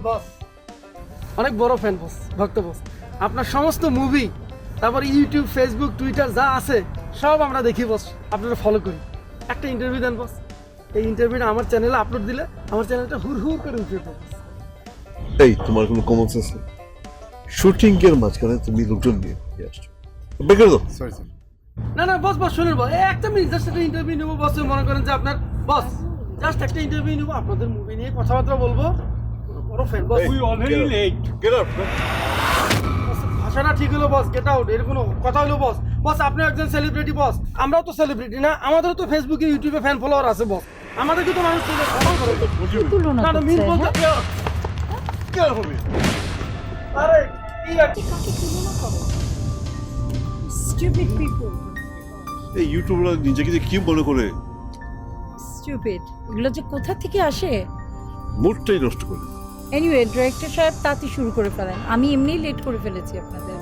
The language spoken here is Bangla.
বস অনেক বড় ফ্যান বস, ভক্ত বস। আপনার সমস্ত মুভি, তারপর ইউটিউব, ফেসবুক, টুইটার যা আছে সব আমরা দেখি বস, আপনারা ফলো করি। একটা ইন্টারভিউ দেন বস, এই ইন্টারভিউটা আমার চ্যানেলে আপলোড দিলে আমার চ্যানেলটা হুর হুর করে উঠে যেত বস। এই তোমার কোনো কমন সেন্স নেই? শুটিং এর মাঝখানে তুমি লোকজন নিয়ে আসছো, বের করে দাও। Sorry sir. না না বস বস শুনুন বস, এই একটা মিনিট জাস্ট একটা ইন্টারভিউ নেবো বস। মনে করেন যে আপনার বস জাস্ট একটা ইন্টারভিউ নেবো, আপনাদের মুভি নিয়ে কথাবার্তা বলবো। বড় fan boss. We already late. Get out. ভাষাটা ঠিক হলো বস, গেট আউট, এর কোনো কথা হলো বস? বস আপনি একজন সেলিব্রিটি বস, আমরাও তো সেলিব্রিটি না? আমাদেরও তো ফেসবুকে, ইউটিউবে ফ্যান ফলোয়ার আছে বস, আমাদেরকে তো মানুষ ফলো করে। তুলনা না না মিল করছে, বলতে হ্যাঁ? কি হবে? আরে কি আছে? কাকে তুলনা করো? Stupid people. এই ইউটিউবরা নিজেকে যে কি মনে করে, Stupid. এগুলো যে কোথা থেকে আসে? মুডটাই নষ্ট করে। এনিওয়ে, ডিরেক্টর সাহেব তাড়াতাড়ি শুরু করে ফেলেন, আমি এমনিই লেট করে ফেলেছি আপনাদের।